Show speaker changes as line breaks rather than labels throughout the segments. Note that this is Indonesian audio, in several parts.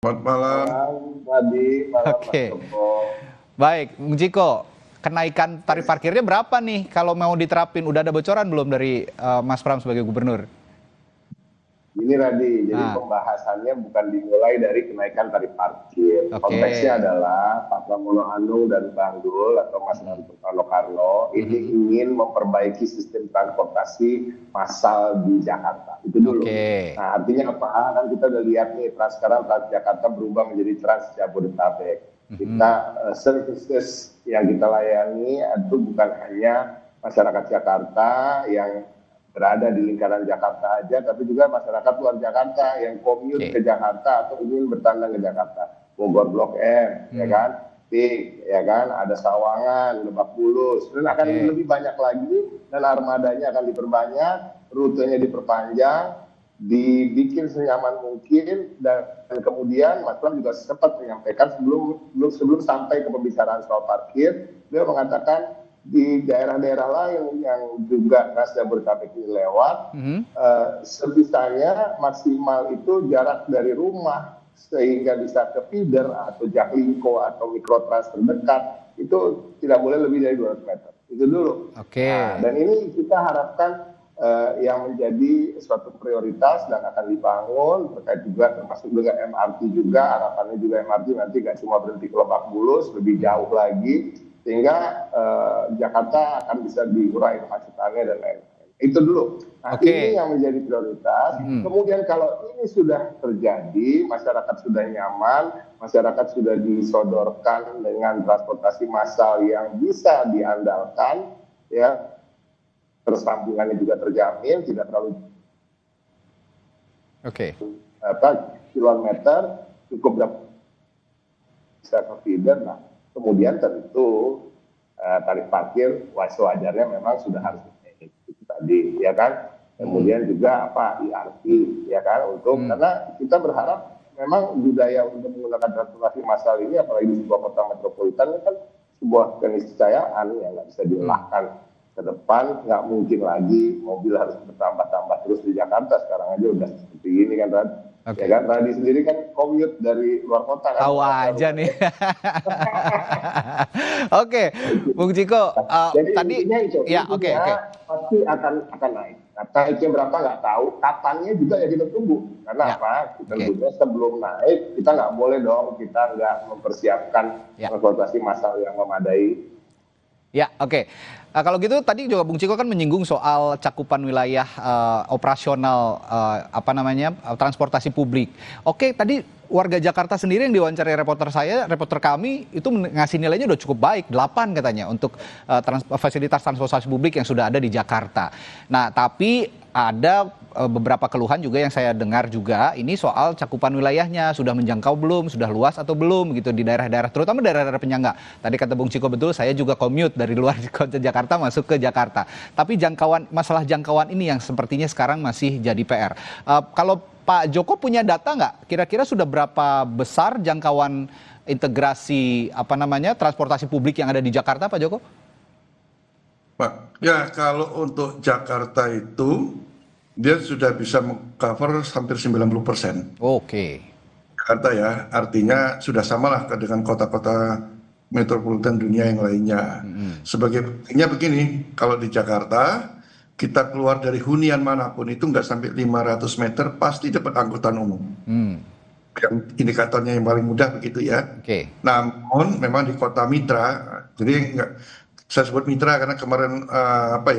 Selamat malam.
Malam tadi, malam Mas
Oke,
Joko.
baik, Bung Ciko. Kenaikan tarif parkirnya berapa nih kalau mau diterapin? Udah ada bocoran belum dari Mas Pram sebagai gubernur?
Ini Radi, jadi
Ah,
pembahasannya bukan dimulai dari kenaikan tarif parkir.
oke.
Konteksnya adalah Pak Pramono Anung dan Bang Dul atau Mas Karno Karno ini
Mhm.
ingin memperbaiki sistem transportasi massal di Jakarta. Itu dulu.
Oke.
Nah, artinya apa? Kan kita udah lihat nih, sekarang Transjakarta berubah menjadi Trans Jabodetabek.
Mhm.
Kita services yang kita layani itu bukan hanya masyarakat Jakarta yang berada di lingkaran Jakarta aja, tapi juga masyarakat luar Jakarta yang commute
Oke.
ke Jakarta atau ingin bertandang ke Jakarta. Bogor Blok M, ya
Hmm.
kan? Pik, ya kan? Ada Sawangan, Lebak Bulus, dan akan
Oke.
lebih banyak lagi, dan armadanya akan diperbanyak, rutenya diperpanjang, dibikin senyaman mungkin, dan kemudian Mas Pram juga sempat menyampaikan sebelum sampai ke pembicaraan soal parkir, beliau mengatakan di daerah-daerah lain yang juga Trans Jabodetabek ini lewat,
Mhm.
sebisanya maksimal itu jarak dari rumah sehingga bisa ke feeder atau Jaklingko atau mikrotrans terdekat itu tidak boleh lebih dari 200 meter. Itu dulu.
Oke.
Nah, dan ini kita harapkan yang menjadi suatu prioritas dan akan dibangun terkait juga termasuk dengan MRT juga, harapannya juga MRT nanti nggak cuma berhenti ke Lebak Bulus, lebih jauh lagi sehingga Jakarta akan bisa dikurangi kemacetannya dan lain-lain. Itu dulu. Nah, ini
Oke.
yang menjadi prioritas.
Mhm.
Kemudian kalau ini sudah terjadi, masyarakat sudah nyaman, masyarakat sudah disodorkan dengan transportasi massal yang bisa diandalkan, ya, tersambungannya juga terjamin, tidak terlalu
Oke.
kilometer, cukup berapa bisa ke feeder. Nah, kemudian tentu tarif parkir wajarnya memang sudah harus naik itu tadi, ya kan.
Hmm.
Kemudian juga apa IRT, ya kan, untuk karena kita berharap memang budaya untuk menggunakan transportasi massal ini apalagi di sebuah kota metropolitan ini kan sebuah keniscayaan yang nggak bisa dielakkan ke depan. Nggak mungkin lagi mobil harus bertambah-tambah terus di Jakarta, sekarang aja udah seperti ini kan, Rad. Ya
Oke.
kan, Radi sendiri kan commute dari luar kota kan,
Tahu
ke
aja nih.
rumahnya.
Oke, Bung Ciko.
Jadi
Tadi
intinya itu,
ya, oke, oke.
pasti akan naik. Nah, naiknya berapa nggak tahu, kapannya juga ya kita tunggu. Karena
Ya.
apa?
Oke.
Tentunya sebelum naik, kita nggak boleh dong, kita nggak mempersiapkan
Ya.
transportasi massal yang memadai.
Ya, oke. Kalau gitu tadi juga Bung Ciko kan menyinggung soal cakupan wilayah operasional transportasi publik. Oke, tadi warga Jakarta sendiri yang diwawancarai reporter kami itu ngasih nilainya udah cukup baik, 8 katanya untuk fasilitas transportasi publik yang sudah ada di Jakarta. Nah, tapi ada beberapa keluhan juga yang saya dengar juga ini soal cakupan wilayahnya sudah menjangkau belum, sudah luas atau belum gitu di daerah-daerah terutama daerah-daerah penyangga. Tadi kata Bung Ciko betul, saya juga commute dari luar kota Jakarta masuk ke Jakarta. Tapi masalah jangkauan ini yang sepertinya sekarang masih jadi PR. Kalau Pak Joko punya data nggak? Kira-kira sudah berapa besar jangkauan integrasi transportasi publik yang ada di Jakarta, Pak Joko?
Pak, ya kalau untuk Jakarta itu dia sudah bisa cover hampir 90%.
Oke.
Jakarta ya, artinya sudah samalah dengan kota-kota metropolitan dunia yang lainnya. Sebagai buktinya begini, kalau di Jakarta kita keluar dari hunian manapun itu nggak sampai 500 meter pasti dapat angkutan umum.
Hmm.
Yang indikatornya yang paling mudah begitu ya.
Oke.
Namun memang di kota mitra, jadi nggak saya sebut mitra karena kemarin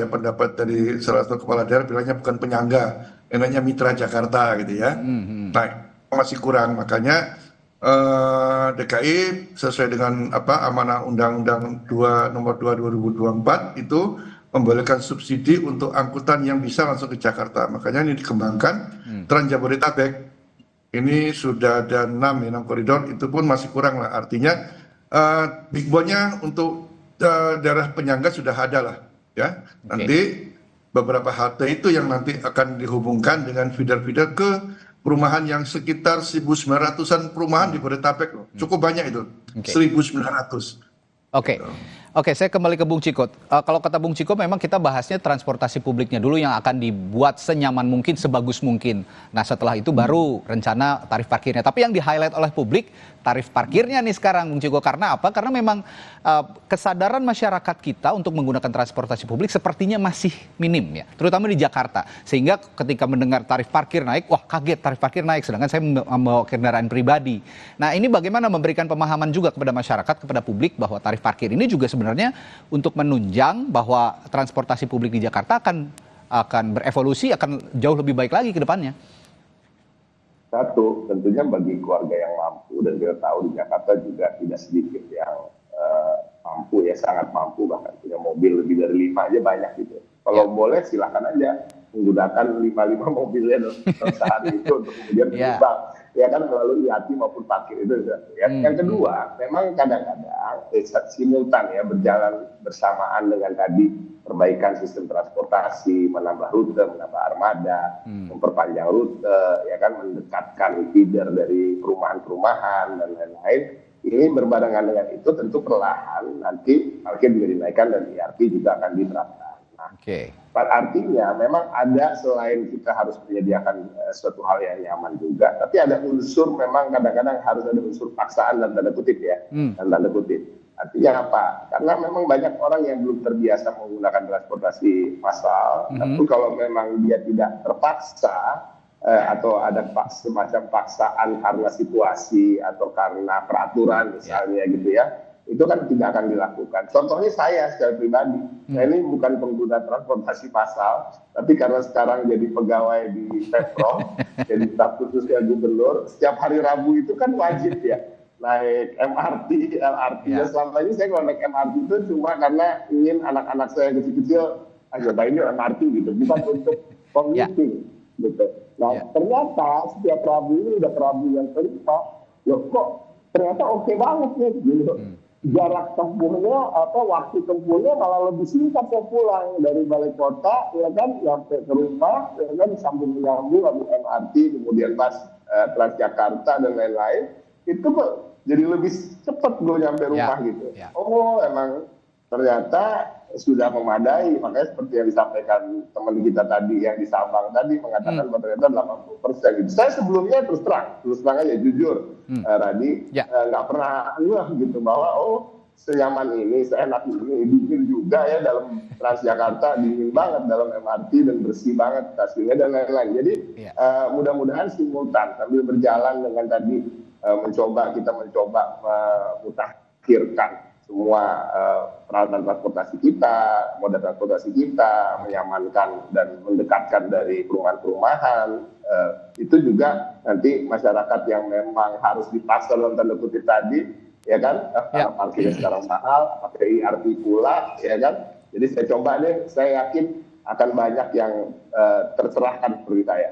pendapat dari salah satu kepala daerah bilangnya bukan penyangga, enaknya mitra Jakarta gitu ya. Nah, masih kurang, makanya DKI sesuai dengan amanah Undang-Undang Nomor 2 2024 itu memberikan subsidi untuk angkutan yang bisa langsung ke Jakarta. Makanya ini dikembangkan Trans Jabodetabek. Ini sudah ada 6 koridor, itu pun masih kurang lah. Artinya big bone-nya untuk daerah penyangga sudah ada lah, ya. Nanti beberapa halte itu yang nanti akan dihubungkan dengan feeder-feeder ke perumahan yang sekitar 1.900-an perumahan di Bodetabek loh. Cukup banyak itu,
Oke.
1.900.
Oke. Oke, saya kembali ke Bung Ciko. Kalau kata Bung Ciko, memang kita bahasnya transportasi publiknya dulu yang akan dibuat senyaman mungkin, sebagus mungkin. Nah, setelah itu baru rencana tarif parkirnya. Tapi yang di-highlight oleh publik, tarif parkirnya nih sekarang, Bung Ciko. Karena apa? Karena memang kesadaran masyarakat kita untuk menggunakan transportasi publik sepertinya masih minim ya, terutama di Jakarta. Sehingga ketika mendengar tarif parkir naik, wah kaget tarif parkir naik, sedangkan saya membawa kendaraan pribadi. Nah, ini bagaimana memberikan pemahaman juga kepada masyarakat, kepada publik bahwa tarif parkir ini juga sebenarnya untuk menunjang bahwa transportasi publik di Jakarta akan berevolusi, akan jauh lebih baik lagi ke depannya.
Satu, tentunya bagi keluarga yang mampu, dan kita tahu di Jakarta juga tidak sedikit yang mampu ya, sangat mampu, bahkan punya mobil lebih dari 5 aja banyak gitu. Kalau boleh silakan aja menggunakan 5 mobilnya dalam sehari itu untuk kemudian berubah. Ya kan melalui IRT maupun parkir itu. Ya. Yang kedua, memang kadang-kadang simultan ya, berjalan bersamaan dengan tadi perbaikan sistem transportasi, menambah rute, menambah armada, memperpanjang rute, ya kan, mendekatkan feeder dari perumahan-perumahan dan lain-lain. Ini berbarengan dengan itu tentu perlahan nanti parkir juga dinaikkan dan IRT juga akan diterapkan. Nah, artinya memang ada, selain kita harus menyediakan suatu hal yang nyaman juga, tapi ada unsur, memang kadang-kadang harus ada unsur paksaan dan tanda kutip ya, dan tanda kutip. Artinya apa? Karena memang banyak orang yang belum terbiasa menggunakan transportasi massal, tapi kalau memang dia tidak terpaksa, atau ada semacam paksaan karena situasi atau karena peraturan misalnya gitu ya, itu kan tidak akan dilakukan. Contohnya saya secara pribadi, saya ini bukan pengguna transportasi massal, tapi karena sekarang jadi pegawai di Pemprov, jadi staf khususnya gubernur, setiap hari Rabu itu kan wajib ya naik MRT, LRT. Ya. Selama ini saya kalau naik MRT itu cuma karena ingin anak-anak saya kecil-kecil, cobain yuk MRT gitu, bukan untuk commuting gitu. Nah, ternyata setiap Rabu ini udah Rabu yang kelima, loh kok ternyata oke banget nih gitu. Jarak tempuhnya, waktu tempuhnya malah lebih singkat saya pulang dari balai kota, ya kan, sampai ke rumah, ya kan, sambung menyambung, ambil MRT, kemudian pas Transjakarta dan lain-lain, itu kok jadi lebih cepat gue nyampe rumah gitu. Oh, emang ternyata sudah memadai, makanya seperti yang disampaikan teman kita tadi yang di Sabang tadi mengatakan bahwa ternyata 80% gitu. Saya sebelumnya terus terang aja jujur, Radi, nggak pernah gitu bahwa senyaman ini, seenak ini, dingin juga ya dalam Transjakarta, dingin banget dalam MRT dan bersih banget stasiunnya dan lain-lain. Jadi mudah-mudahan simultan sambil berjalan dengan tadi kita mencoba memutakhirkan semua peralatan transportasi kita, moda transportasi kita, menyamankan dan mendekatkan dari perumahan-perumahan. Itu juga nanti masyarakat yang memang harus dipaksa dalam tanda kutip tadi, ya kan, karena parkirnya sekarang mahal, pakai IRT pula, ya kan. Jadi saya coba nih, saya yakin akan banyak yang tercerahkan seperti saya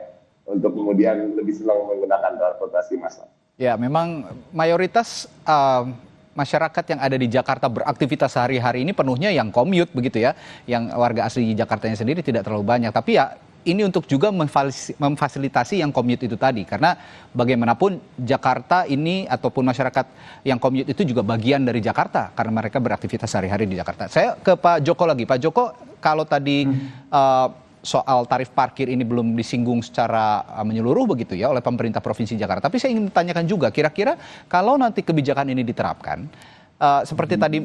untuk kemudian lebih senang menggunakan transportasi massal.
Ya, memang mayoritas masyarakat yang ada di Jakarta beraktivitas sehari-hari ini penuhnya yang commute begitu ya, yang warga asli Jakartanya sendiri tidak terlalu banyak. Tapi ya ini untuk juga memfasilitasi yang commute itu tadi, karena bagaimanapun Jakarta ini ataupun masyarakat yang commute itu juga bagian dari Jakarta karena mereka beraktivitas sehari-hari di Jakarta. Saya ke Pak Joko lagi. Pak Joko, kalau tadi soal tarif parkir ini belum disinggung secara menyeluruh begitu ya oleh pemerintah Provinsi Jakarta. Tapi saya ingin tanyakan juga, kira-kira kalau nanti kebijakan ini diterapkan, seperti tadi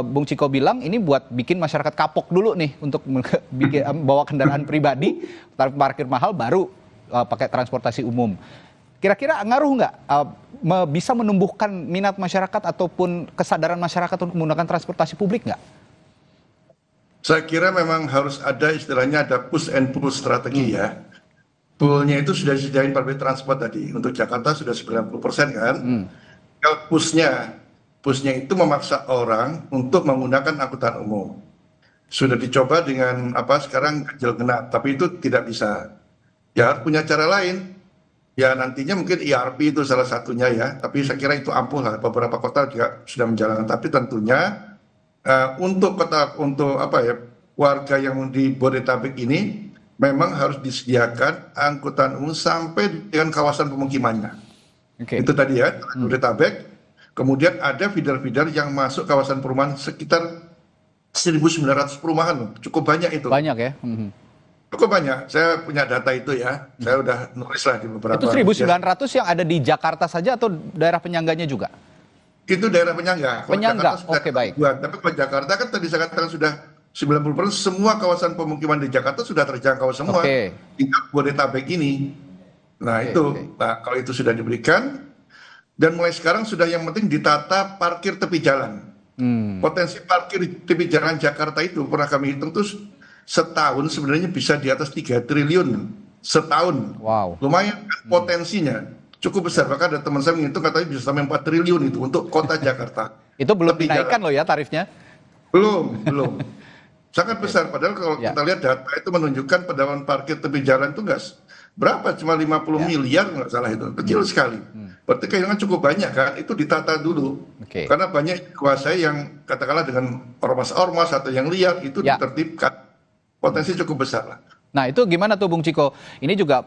Bung Ciko bilang, ini buat bikin masyarakat kapok dulu nih untuk bawa kendaraan pribadi, tarif parkir mahal, baru pakai transportasi umum. Kira-kira ngaruh nggak? Bisa menumbuhkan minat masyarakat ataupun kesadaran masyarakat untuk menggunakan transportasi publik nggak?
Saya kira memang harus ada istilahnya ada push and pull strategi ya. Pull-nya itu sudah disediain public transport tadi. Untuk Jakarta sudah 90% kan. Kalau push-nya itu memaksa orang untuk menggunakan angkutan umum. Sudah dicoba dengan sekarang ganjil genap, tapi itu tidak bisa. Ya harus punya cara lain. Ya nantinya mungkin IRP itu salah satunya ya. Tapi saya kira itu ampuh lah. Beberapa kota juga sudah menjalankan. Tapi tentunya untuk warga yang di Bodetabek ini memang harus disediakan angkutan umum sampai dengan kawasan pemukimannya. Itu tadi ya, Bodetabek. Kemudian ada feeder-feeder yang masuk kawasan perumahan sekitar 1.900 perumahan loh, cukup banyak itu.
Banyak ya.
Cukup banyak. Saya punya data itu ya. Saya udah nulis lah di beberapa.
Itu 1.900 yang ada di Jakarta saja atau daerah penyangganya juga?
Itu daerah penyangga. Kalau
Penyangga,
Jakarta sudah
oke, baik.
ribuan. Tapi kalau Jakarta kan tadi saya katakan sudah 90% semua kawasan pemukiman di Jakarta sudah terjangkau semua.
Oke.
Tinggal Bodetabek ini. Nah
Oke,
itu,
oke.
nah kalau itu sudah diberikan, dan mulai sekarang sudah yang penting ditata parkir tepi jalan. Potensi parkir di tepi jalan Jakarta itu pernah kami hitung tuh setahun sebenarnya bisa di atas 3 triliun setahun.
Wow.
Lumayan kan potensinya cukup besar. Bahkan ada teman saya menghitung katanya bisa sampai 4 triliun itu untuk kota Jakarta.
Itu belum
Tepi
dinaikkan
jalan.
loh ya tarifnya.
Belum. Sangat besar. Padahal kalau
Ya.
kita lihat data itu menunjukkan pendapatan parkir tepi jalan itu berapa? Cuma 50
Ya.
miliar nggak salah itu. Kecil sekali. Berarti kayaknya cukup banyak kan. Itu ditata dulu.
Oke.
Karena banyak kuasa yang katakanlah dengan ormas-ormas atau yang liar itu
Ya.
ditertibkan. Potensi cukup besar lah.
Nah itu gimana tuh Bung Ciko? Ini juga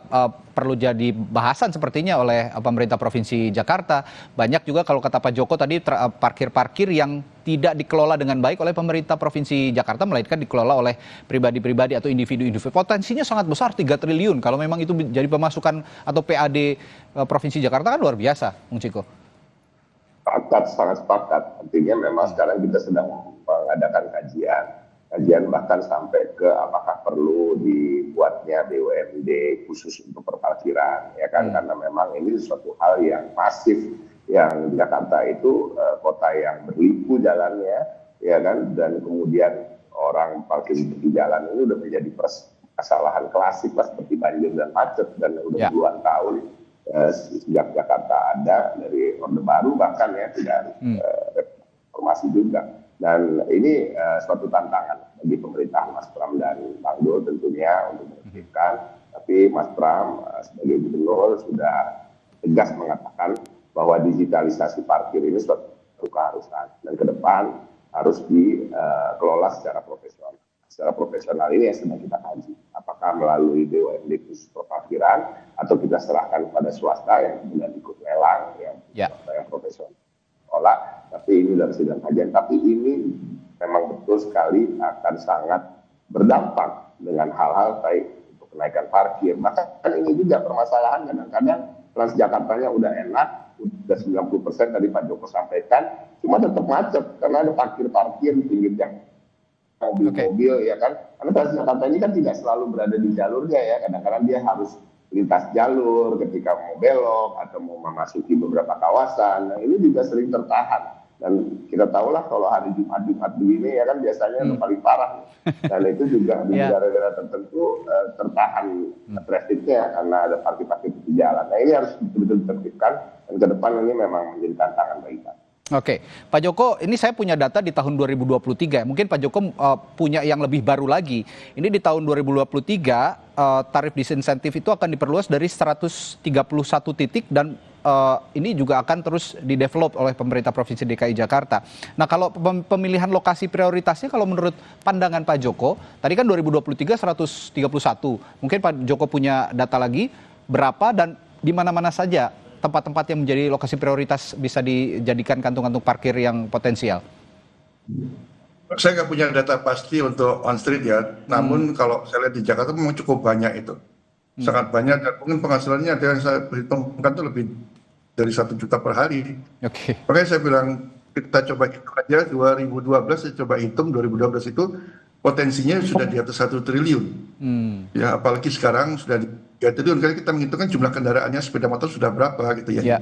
perlu jadi bahasan sepertinya oleh pemerintah Provinsi Jakarta. Banyak juga kalau kata Pak Joko tadi parkir-parkir yang tidak dikelola dengan baik oleh pemerintah Provinsi Jakarta, melainkan dikelola oleh pribadi-pribadi atau individu-individu. Potensinya sangat besar, 3 triliun. Kalau memang itu jadi pemasukan atau PAD Provinsi Jakarta kan luar biasa, Bung Ciko.
Sangat sepakat. Artinya memang sekarang kita sedang mengadakan kajian bahkan sampai ke apakah perlu dibuatnya BUMD khusus untuk perparkiran, ya kan? Karena memang ini suatu hal yang masif, yang Jakarta itu kota yang berliku jalannya, ya kan? Dan kemudian orang parkir di jalan ini udah menjadi kesalahan klasik lah, seperti banjir dan macet, dan udah puluhan tahun sejak Jakarta ada, dari Orde Baru bahkan ya, tidak reformasi juga. Dan ini suatu tantangan bagi pemerintah Mas Pram dan Bang Dul tentunya untuk menertibkan. Tapi Mas Pram sebagai gubernur sudah tegas mengatakan bahwa digitalisasi parkir ini suatu keharusan, dan ke depan harus dikelola secara profesional. Secara profesional ini yang sedang kita kaji. Apakah melalui BUMD khusus perparkiran atau kita serahkan kepada swasta yang kemudian ikut lelang yang profesional. Tapi ini dalam sidang kajian. Tapi ini memang betul sekali akan sangat berdampak dengan hal-hal baik untuk kenaikan parkir. Maka kan ini juga permasalahan, kadang-kadang Transjakartanya udah enak, udah 90% tadi Pak Joko sampaikan, cuma tetap macet karena ada parkir-parkir di pinggir jalan, mobil-mobil, ya kan. Karena Transjakarta ini kan tidak selalu berada di jalurnya ya, kadang-kadang dia harus lintas jalur ketika mau belok atau mau memasuki beberapa kawasan. Nah ini juga sering tertahan, dan kita tahulah kalau hari Jumat begini ya kan biasanya yang paling parah, dan itu juga di daerah-daerah tertentu tertahan trafficnya karena ada parkir-parkir di jalan. Nah ini harus betul-betul ditertibkan, dan ke depan ini memang menjadi tantangan bagi kita.
Oke, Pak Joko, ini saya punya data di tahun 2023. Mungkin Pak Joko punya yang lebih baru lagi. Ini di tahun 2023 tarif disinsentif itu akan diperluas dari 131 titik, dan ini juga akan terus didevelop oleh pemerintah Provinsi DKI Jakarta. Nah, kalau pemilihan lokasi prioritasnya, kalau menurut pandangan Pak Joko, tadi kan 2023 131. Mungkin Pak Joko punya data lagi berapa dan di mana-mana saja tempat-tempat yang menjadi lokasi prioritas bisa dijadikan kantung-kantung parkir yang potensial?
Saya nggak punya data pasti untuk on street ya, namun kalau saya lihat di Jakarta memang cukup banyak itu. Sangat banyak, dan mungkin penghasilannya ada yang saya perhitungkan itu lebih dari 1 juta per hari.
Oke.
Makanya saya bilang kita coba hitung aja, 2012 saya coba hitung, 2012 itu potensinya sudah di atas 1 triliun. Ya, apalagi sekarang sudah di 3 triliun. Kali kita menghitungkan jumlah kendaraannya sepeda motor sudah berapa gitu ya.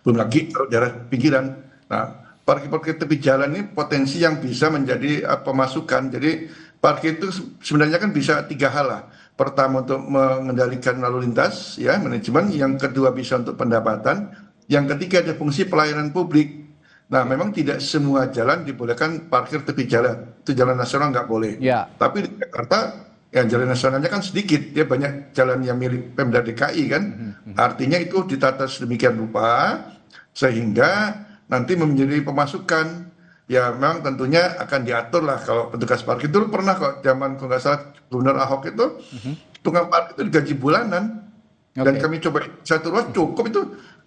Belum lagi daerah pinggiran. Nah, parkir-parkir tepi jalan ini potensi yang bisa menjadi pemasukan. Jadi parkir itu sebenarnya kan bisa 3 hal lah. Pertama untuk mengendalikan lalu lintas, ya manajemen. Yang kedua bisa untuk pendapatan. Yang ketiga ada fungsi pelayanan publik. Nah, memang tidak semua jalan dibolehkan parkir tepi jalan. Itu jalan nasional nggak boleh. Tapi di Jakarta, yang jalan nasionalnya kan sedikit. Ya banyak jalan yang milik Pemda DKI kan. Artinya itu ditata sedemikian rupa sehingga nanti menjadi pemasukan. Ya memang tentunya akan diatur lah kalau petugas parkir. Dulu pernah kok zaman kalau nggak salah Gubernur Ahok itu tukang parkir itu digaji bulanan. Dan kami coba 1 ruas cukup itu.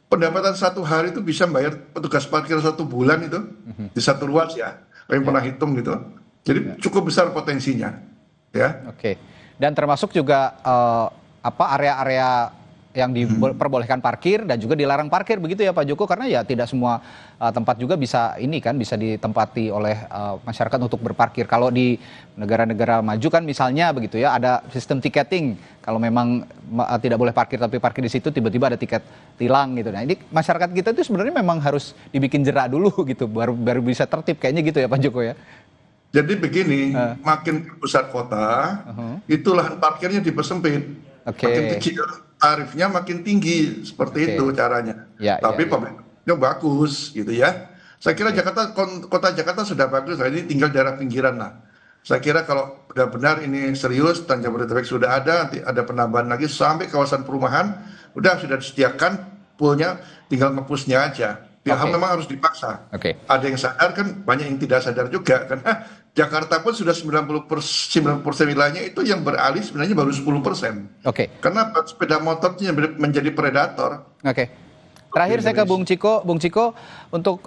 Pendapatan 1 hari itu bisa bayar petugas parkir 1 bulan itu di 1 ruas ya. Kami pernah hitung gitu. Jadi cukup besar potensinya, ya.
Oke. Dan termasuk juga area-area yang diperbolehkan parkir dan juga dilarang parkir begitu ya Pak Joko, karena ya tidak semua tempat juga bisa ditempati oleh masyarakat untuk berparkir. Kalau di negara-negara maju kan misalnya begitu ya, ada sistem tiketing. Kalau memang tidak boleh parkir tapi parkir di situ, tiba-tiba ada tiket tilang gitu. Nah, ini masyarakat kita itu sebenarnya memang harus dibikin jera dulu gitu, baru bisa tertib kayaknya gitu ya Pak Joko ya.
Jadi begini, makin ke pusat kota, itu lahan parkirnya dipersempit. Makin kecil, tarifnya makin tinggi, seperti itu caranya. Tapi pemerintahnya bagus, gitu ya. Saya kira kota Jakarta sudah bagus, ini tinggal daerah pinggiran lah. Saya kira kalau benar-benar ini serius, dan Jabodetabek sudah ada, nanti ada penambahan lagi sampai kawasan perumahan, sudah disediakan poolnya, tinggal ngepusnya aja. Memang harus dipaksa. Ada yang sadar kan, banyak yang tidak sadar juga, karena Jakarta pun sudah 90% wilayahnya itu yang beralih sebenarnya baru 10%. Karena sepeda motornya menjadi predator.
Terakhir saya ke Bung Ciko. Bung Ciko, untuk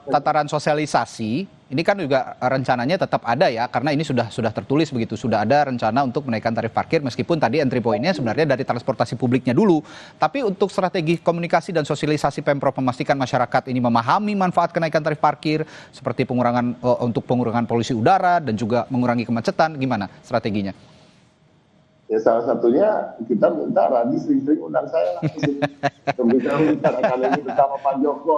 tataran sosialisasi, ini kan juga rencananya tetap ada ya, karena ini sudah tertulis begitu, sudah ada rencana untuk menaikkan tarif parkir, meskipun tadi entry point-nya sebenarnya dari transportasi publiknya dulu. Tapi untuk strategi komunikasi dan sosialisasi Pemprov memastikan masyarakat ini memahami manfaat kenaikan tarif parkir, seperti untuk pengurangan polusi udara dan juga mengurangi kemacetan, gimana strateginya?
Ya salah satunya kita minta Radi sering-sering undang saya langsung. Kita membicarakan ini bersama Pak Joko.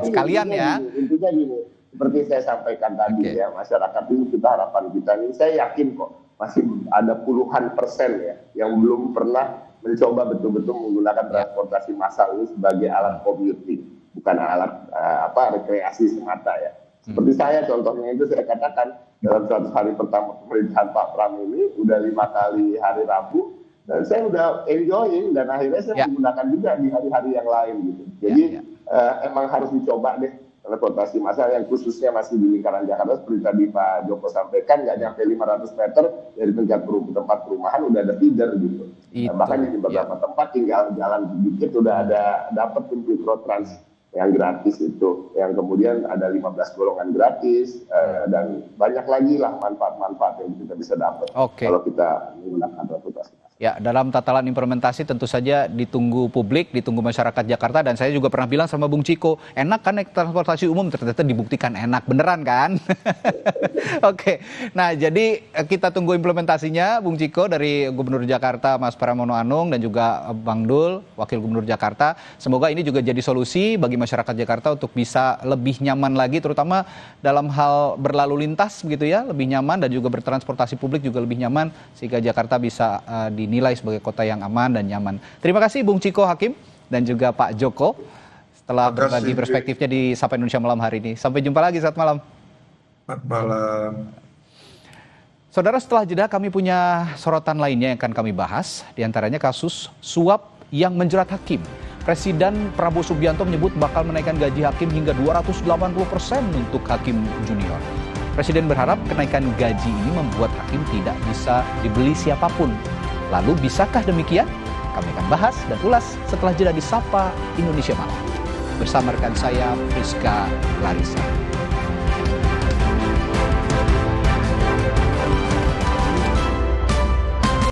Sekalian ya.
Intinya gini, seperti saya sampaikan tadi ya, masyarakat ini harapan kita ini, saya yakin kok masih ada puluhan persen ya yang belum pernah mencoba betul-betul menggunakan transportasi massal ini sebagai alat commuting, bukan alat rekreasi semata ya. Seperti saya contohnya itu saya katakan dalam 100 hari pertama pemerintahan Pak Pram ini udah 5 kali hari Rabu dan saya udah enjoying dan akhirnya saya menggunakan juga di hari-hari yang lain gitu. Jadi emang harus dicoba deh transportasi massal yang khususnya masih di lingkaran Jakarta, seperti tadi Pak Joko sampaikan, nggak nyampe 500 meter dari tempat perumahan udah ada feeder gitu. Bahkan di beberapa tempat tinggal jalan sedikit udah ada dapat Mikrotrans yang gratis itu, yang kemudian ada 15 golongan gratis, dan banyak lagi lah manfaat-manfaat yang kita bisa dapat kalau kita menggunakan transportasi.
Ya, dalam tataran implementasi tentu saja ditunggu publik, ditunggu masyarakat Jakarta, dan saya juga pernah bilang sama Bung Ciko, enak kan naik transportasi umum, ternyata dibuktikan enak, beneran kan? Nah jadi kita tunggu implementasinya, Bung Ciko, dari Gubernur Jakarta Mas Pramono Anung dan juga Bang Dul, Wakil Gubernur Jakarta. Semoga ini juga jadi solusi bagi masyarakat Jakarta untuk bisa lebih nyaman lagi, terutama dalam hal berlalu lintas begitu ya, lebih nyaman, dan juga bertransportasi publik juga lebih nyaman, sehingga Jakarta bisa dinilai sebagai kota yang aman dan nyaman. Terima kasih Bung Ciko Hakim dan juga Pak Joko setelah berbagi perspektifnya di Sapa Indonesia Malam hari ini. Sampai jumpa lagi saat malam.
Selamat malam.
Saudara, setelah jeda kami punya sorotan lainnya yang akan kami bahas, diantaranya kasus suap yang menjerat hakim. Presiden Prabowo Subianto menyebut bakal menaikkan gaji hakim hingga 280% untuk hakim junior. Presiden berharap kenaikan gaji ini membuat hakim tidak bisa dibeli siapapun. Lalu bisakah demikian? Kami akan bahas dan ulas setelah jeda di Sapa Indonesia Malam. Bersama rekan saya, Friska Larissa.